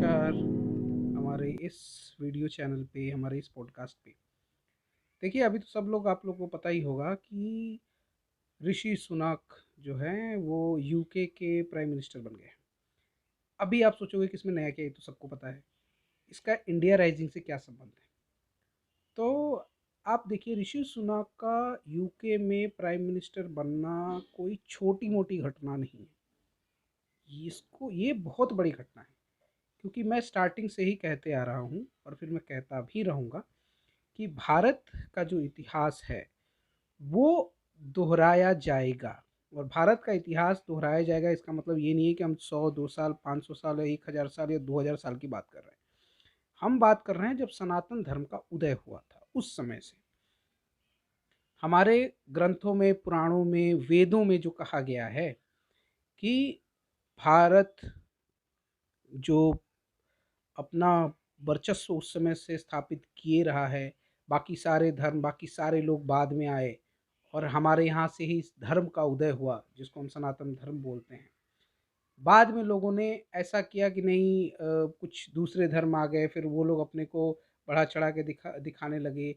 नमस्कार। हमारे इस वीडियो चैनल पे, हमारे इस पॉडकास्ट पे देखिए, अभी तो सब लोग, आप लोगों को पता ही होगा कि ऋषि सुनक जो हैं वो यूके के प्राइम मिनिस्टर बन गए। अभी आप सोचोगे कि इसमें नया क्या है, ये तो सबको पता है। इसका इंडिया राइजिंग से क्या संबंध है? तो आप देखिए, ऋषि सुनक का यूके में प्राइम मिनिस्टर बनना कोई छोटी मोटी घटना नहीं है। ये बहुत बड़ी घटना है, क्योंकि मैं स्टार्टिंग से ही कहते आ रहा हूँ और फिर मैं कहता भी रहूँगा कि भारत का जो इतिहास है वो दोहराया जाएगा। और भारत का इतिहास दोहराया जाएगा, इसका मतलब ये नहीं है कि हम 100 2 साल 500 साल या 1000 साल या 2000 साल की बात कर रहे हैं। हम बात कर रहे हैं जब सनातन धर्म का उदय हुआ था उस समय से। हमारे ग्रंथों में, पुराणों में, वेदों में जो कहा गया है कि भारत जो अपना वर्चस्व उस समय से स्थापित किए रहा है, बाकी सारे धर्म, बाकी सारे लोग बाद में आए और हमारे यहाँ से ही इस धर्म का उदय हुआ जिसको हम सनातन धर्म बोलते हैं। बाद में लोगों ने ऐसा किया कि नहीं, कुछ दूसरे धर्म आ गए, फिर वो लोग अपने को बढ़ा चढ़ा के दिखाने लगे।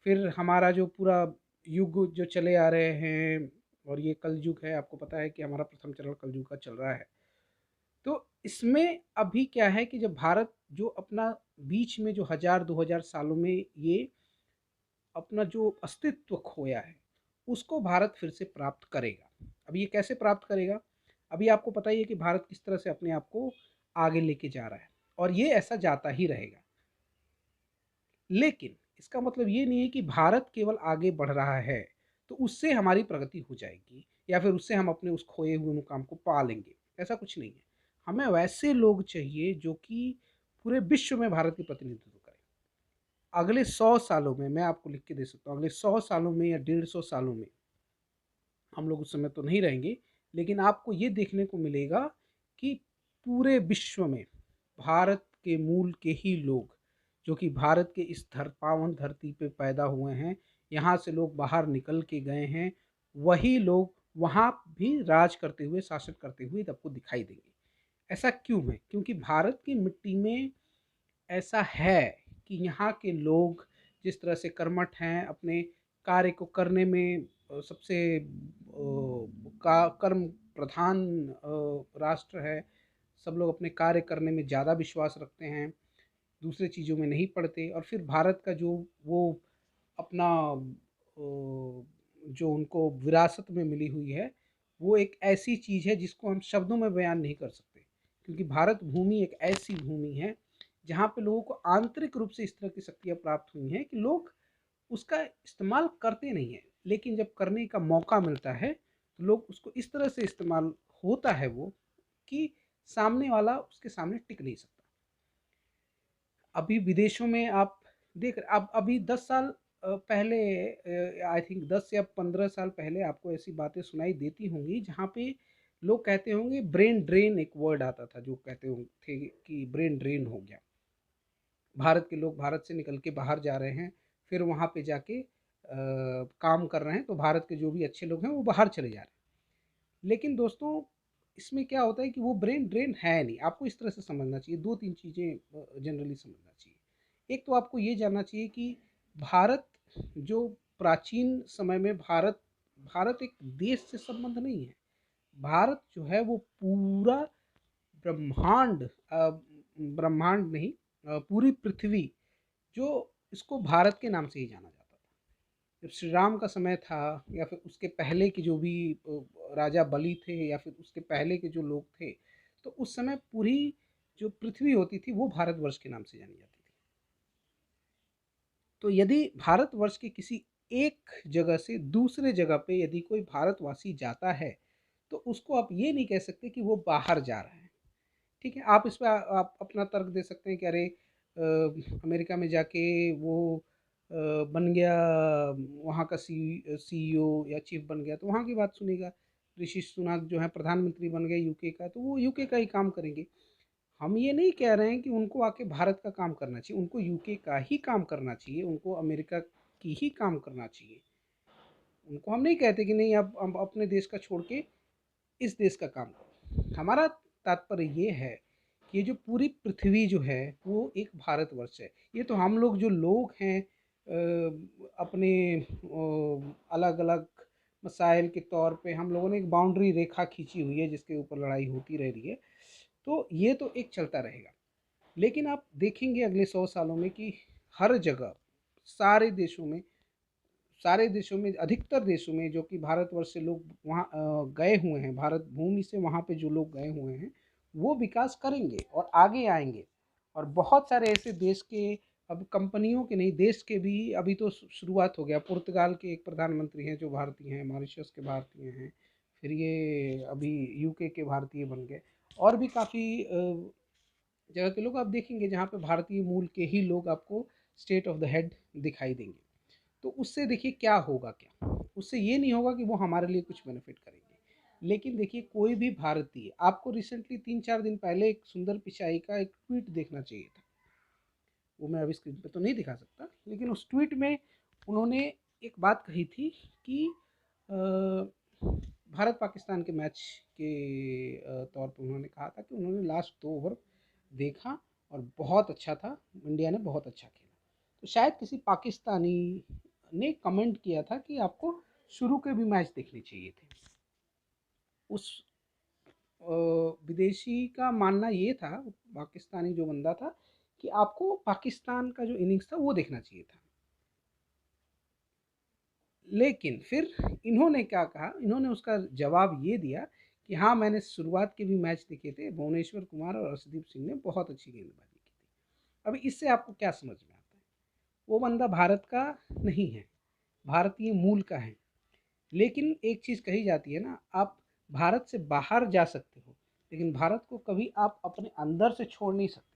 फिर हमारा जो पूरा युग जो चले आ रहे हैं, और ये कलयुग है, आपको पता है कि हमारा प्रथम चरण कलयुग का चल रहा है। तो इसमें अभी क्या है कि जब भारत जो अपना बीच में जो 1000 2000 सालों में ये अपना जो अस्तित्व खोया है, उसको भारत फिर से प्राप्त करेगा। अब ये कैसे प्राप्त करेगा? अभी आपको पता ही है कि भारत किस तरह से अपने आप को आगे लेके जा रहा है, और ये ऐसा जाता ही रहेगा। लेकिन इसका मतलब ये नहीं है कि भारत केवल आगे बढ़ रहा है तो उससे हमारी प्रगति हो जाएगी, या फिर उससे हम अपने उस खोए हुए मुकाम को पा लेंगे। ऐसा कुछ नहीं है। हमें वैसे लोग चाहिए जो कि पूरे विश्व में भारत की प्रतिनिधित्व करें। अगले 100 सालों में, मैं आपको लिख के दे सकता हूँ, अगले 100 सालों में या 150 सालों में, हम लोग उस समय तो नहीं रहेंगे, लेकिन आपको ये देखने को मिलेगा कि पूरे विश्व में भारत के मूल के ही लोग, जो कि भारत के इस पावन धरती पे पैदा हुए हैं, यहाँ से लोग बाहर निकल के गए हैं, वही लोग वहाँ भी राज करते हुए, शासन करते हुए आपको दिखाई देंगे। ऐसा क्यों है? क्योंकि भारत की मिट्टी में ऐसा है कि यहाँ के लोग जिस तरह से कर्मठ हैं, अपने कार्य को करने में सबसे का कर्म प्रधान राष्ट्र है। सब लोग अपने कार्य करने में ज़्यादा विश्वास रखते हैं, दूसरे चीज़ों में नहीं पड़ते। और फिर भारत का जो वो अपना जो उनको विरासत में मिली हुई है, वो एक ऐसी चीज़ है जिसको हम शब्दों में बयान नहीं कर सकते। क्योंकि भारत भूमि एक ऐसी भूमि है जहाँ पे लोगों को आंतरिक रूप से इस तरह की शक्तियाँ प्राप्त हुई हैं कि लोग उसका इस्तेमाल करते नहीं हैं, लेकिन जब करने का मौका मिलता है तो लोग उसको इस तरह से इस्तेमाल होता है वो, कि सामने वाला उसके सामने टिक नहीं सकता। अभी विदेशों में आप देख रहे, अब अभी 10 साल पहले, आई थिंक 10 या 15 साल पहले आपको ऐसी बातें सुनाई देती होंगी जहाँ पे लोग कहते होंगे ब्रेन ड्रेन, एक वर्ड आता था जो कहते थे कि ब्रेन ड्रेन हो गया, भारत के लोग भारत से निकल के बाहर जा रहे हैं, फिर वहाँ पे जाके काम कर रहे हैं, तो भारत के जो भी अच्छे लोग हैं वो बाहर चले जा रहे हैं। लेकिन दोस्तों, इसमें क्या होता है कि वो ब्रेन ड्रेन है नहीं। आपको इस तरह से समझना चाहिए, दो तीन चीज़ें जनरली समझना चाहिए। एक तो आपको ये जानना चाहिए कि भारत जो प्राचीन समय में, भारत भारत एक देश से संबंध नहीं है। भारत जो है वो पूरा ब्रह्मांड, ब्रह्मांड नहीं, पूरी पृथ्वी, जो इसको भारत के नाम से ही जाना जाता था। जब श्री राम का समय था, या फिर उसके पहले के जो भी राजा बलि थे, या फिर उसके पहले के जो लोग थे, तो उस समय पूरी जो पृथ्वी होती थी वो भारतवर्ष के नाम से जानी जाती थी। तो यदि भारतवर्ष के किसी एक जगह से दूसरे जगह पे यदि कोई भारतवासी जाता है, तो उसको आप ये नहीं कह सकते कि वो बाहर जा रहा है। ठीक है, आप इस पे आप अपना तर्क दे सकते हैं कि अरे, अमेरिका में जाके वो बन गया, वहाँ का सीईओ या चीफ बन गया, तो वहाँ की बात सुनेगा। ऋषि सुनक जो है प्रधानमंत्री बन गए यूके का, तो वो यूके का ही काम करेंगे। हम ये नहीं कह रहे हैं कि उनको आके भारत का काम करना चाहिए, उनको यूके का ही काम करना चाहिए, उनको अमेरिका की ही काम करना चाहिए। उनको हम नहीं कहते कि नहीं, अब अपने देश का छोड़ के इस देश का काम करो। हमारा तात्पर्य ये है कि ये जो पूरी पृथ्वी जो है वो एक भारतवर्ष है। ये तो हम लोग जो लोग हैं अपने अलग अलग मसाइल के तौर पे हम लोगों ने एक बाउंड्री रेखा खींची हुई है जिसके ऊपर लड़ाई होती रह रही है। तो ये तो एक चलता रहेगा। लेकिन आप देखेंगे अगले 100 सालों में कि हर जगह सारे देशों में अधिकतर देशों में जो कि भारतवर्ष से लोग वहाँ गए हुए हैं, भारत भूमि से वहाँ पे जो लोग गए हुए हैं वो विकास करेंगे और आगे आएंगे। और बहुत सारे ऐसे देश के, अब कंपनियों के नहीं, देश के भी अभी तो शुरुआत हो गया। पुर्तगाल के एक प्रधानमंत्री हैं जो भारतीय हैं, मॉरिशस के भारतीय हैं, फिर ये अभी यूके के भारतीय बन गए। और भी काफ़ी जगह के लोग आप देखेंगे जहाँ पे भारतीय मूल के ही लोग आपको स्टेट ऑफ द हेड दिखाई देंगे। तो उससे देखिए क्या होगा, क्या उससे ये नहीं होगा कि वो हमारे लिए कुछ बेनिफिट करेंगे। लेकिन देखिए कोई भी भारतीय, आपको रिसेंटली 3-4 दिन पहले एक सुंदर पिचाई का एक ट्वीट देखना चाहिए था। वो मैं अभी स्क्रीन पे तो नहीं दिखा सकता, लेकिन उस ट्वीट में उन्होंने एक बात कही थी कि भारत पाकिस्तान के मैच के तौर पर उन्होंने कहा था कि उन्होंने लास्ट 2 ओवर देखा और बहुत अच्छा था, इंडिया ने बहुत अच्छा खेला। तो शायद किसी पाकिस्तानी ने कमेंट किया था कि आपको शुरू के भी मैच देखने चाहिए थे। उस विदेशी का मानना ये था, पाकिस्तानी जो बंदा था, कि आपको पाकिस्तान का जो इनिंग्स था वो देखना चाहिए था। लेकिन फिर इन्होंने क्या कहा, इन्होंने उसका जवाब ये दिया कि हाँ मैंने शुरुआत के भी मैच देखे थे, भुवनेश्वर कुमार और अर्शदीप सिंह ने बहुत अच्छी गेंदबाजी की थी। अभी इससे आपको क्या समझ में आता है? वो बंदा भारत का नहीं है, भारतीय मूल का है। लेकिन एक चीज़ कही जाती है ना, आप भारत से बाहर जा सकते हो लेकिन भारत को कभी आप अपने अंदर से छोड़ नहीं सकते।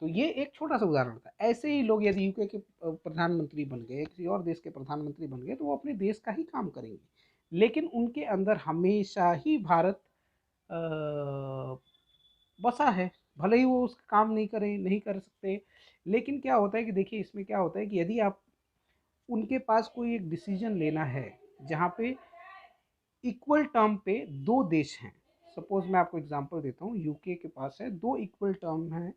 तो ये एक छोटा सा उदाहरण था। ऐसे ही लोग यदि यूके के प्रधानमंत्री बन गए, किसी और देश के प्रधानमंत्री बन गए, तो वो अपने देश का ही काम करेंगे, लेकिन उनके अंदर हमेशा ही भारत बसा है। भले ही वो उसका काम नहीं करें, नहीं कर सकते। लेकिन क्या होता है कि देखिए इसमें क्या होता है कि यदि आप, उनके पास कोई एक डिसीजन लेना है जहाँ पे इक्वल टर्म पे दो देश हैं। सपोज मैं आपको एग्जांपल देता हूँ, यूके के पास है दो इक्वल टर्म है,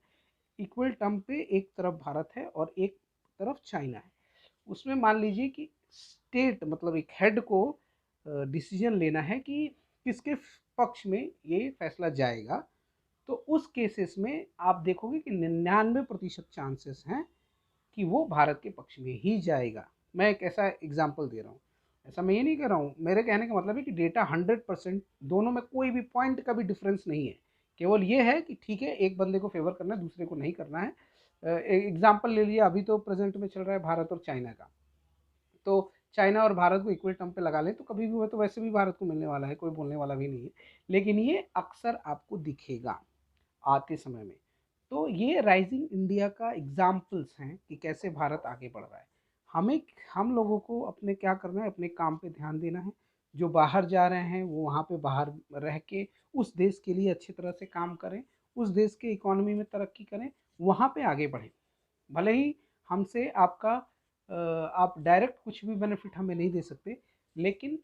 इक्वल टर्म पे एक तरफ भारत है और एक तरफ चाइना है। उसमें मान लीजिए कि स्टेट मतलब एक हेड को डिसीजन लेना है कि किसके पक्ष में ये फैसला जाएगा। तो उस केसेस में आप देखोगे कि 99% चांसेस हैं कि वो भारत के पक्ष में ही जाएगा। मैं एक ऐसा एग्जाम्पल दे रहा हूँ, ऐसा मैं ये नहीं कर रहा हूँ। मेरे कहने का मतलब है कि डेटा 100%, दोनों में कोई भी पॉइंट का भी डिफरेंस नहीं है। केवल ये है कि ठीक है एक बंदे को फेवर करना है, दूसरे को नहीं करना है। एग्जाम्पल ले लिया, अभी तो प्रेजेंट में चल रहा है भारत और चाइना का। तो चाइना और भारत को इक्वल टर्म पे लगा लें तो कभी भी हुआ तो वैसे भी भारत को मिलने वाला है, कोई बोलने वाला भी नहीं है। लेकिन ये अक्सर आपको दिखेगा आते समय में। तो ये राइजिंग इंडिया का एग्जाम्पल्स हैं कि कैसे भारत आगे बढ़ रहा है। हमें, हम लोगों को अपने क्या करना है, अपने काम पे ध्यान देना है। जो बाहर जा रहे हैं वो वहाँ पे बाहर रह के उस देश के लिए अच्छी तरह से काम करें, उस देश के इकोनॉमी में तरक्की करें, वहाँ पे आगे बढ़ें। भले ही हमसे आपका आप डायरेक्ट कुछ भी बेनिफिट हमें नहीं दे सकते, लेकिन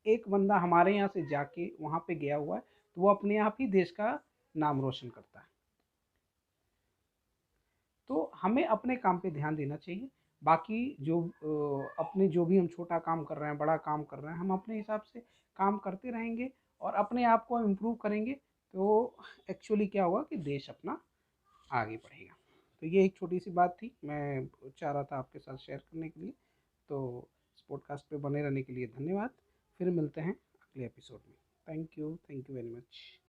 एक बंदा हमारे यहाँ से जाके वहाँ पे गया हुआ है तो वो अपने आप ही देश का नाम रोशन करता है। तो हमें अपने काम पे ध्यान देना चाहिए। बाकी जो अपने जो भी हम छोटा काम कर रहे हैं, बड़ा काम कर रहे हैं, हम अपने हिसाब से काम करते रहेंगे और अपने आप को इम्प्रूव करेंगे। तो एक्चुअली क्या होगा कि देश अपना आगे बढ़ेगा। तो ये एक छोटी सी बात थी, मैं चाह रहा था आपके साथ शेयर करने के लिए। तो इस पॉडकास्ट पे बने रहने के लिए धन्यवाद। फिर मिलते हैं अगले एपिसोड में। Thank you very much.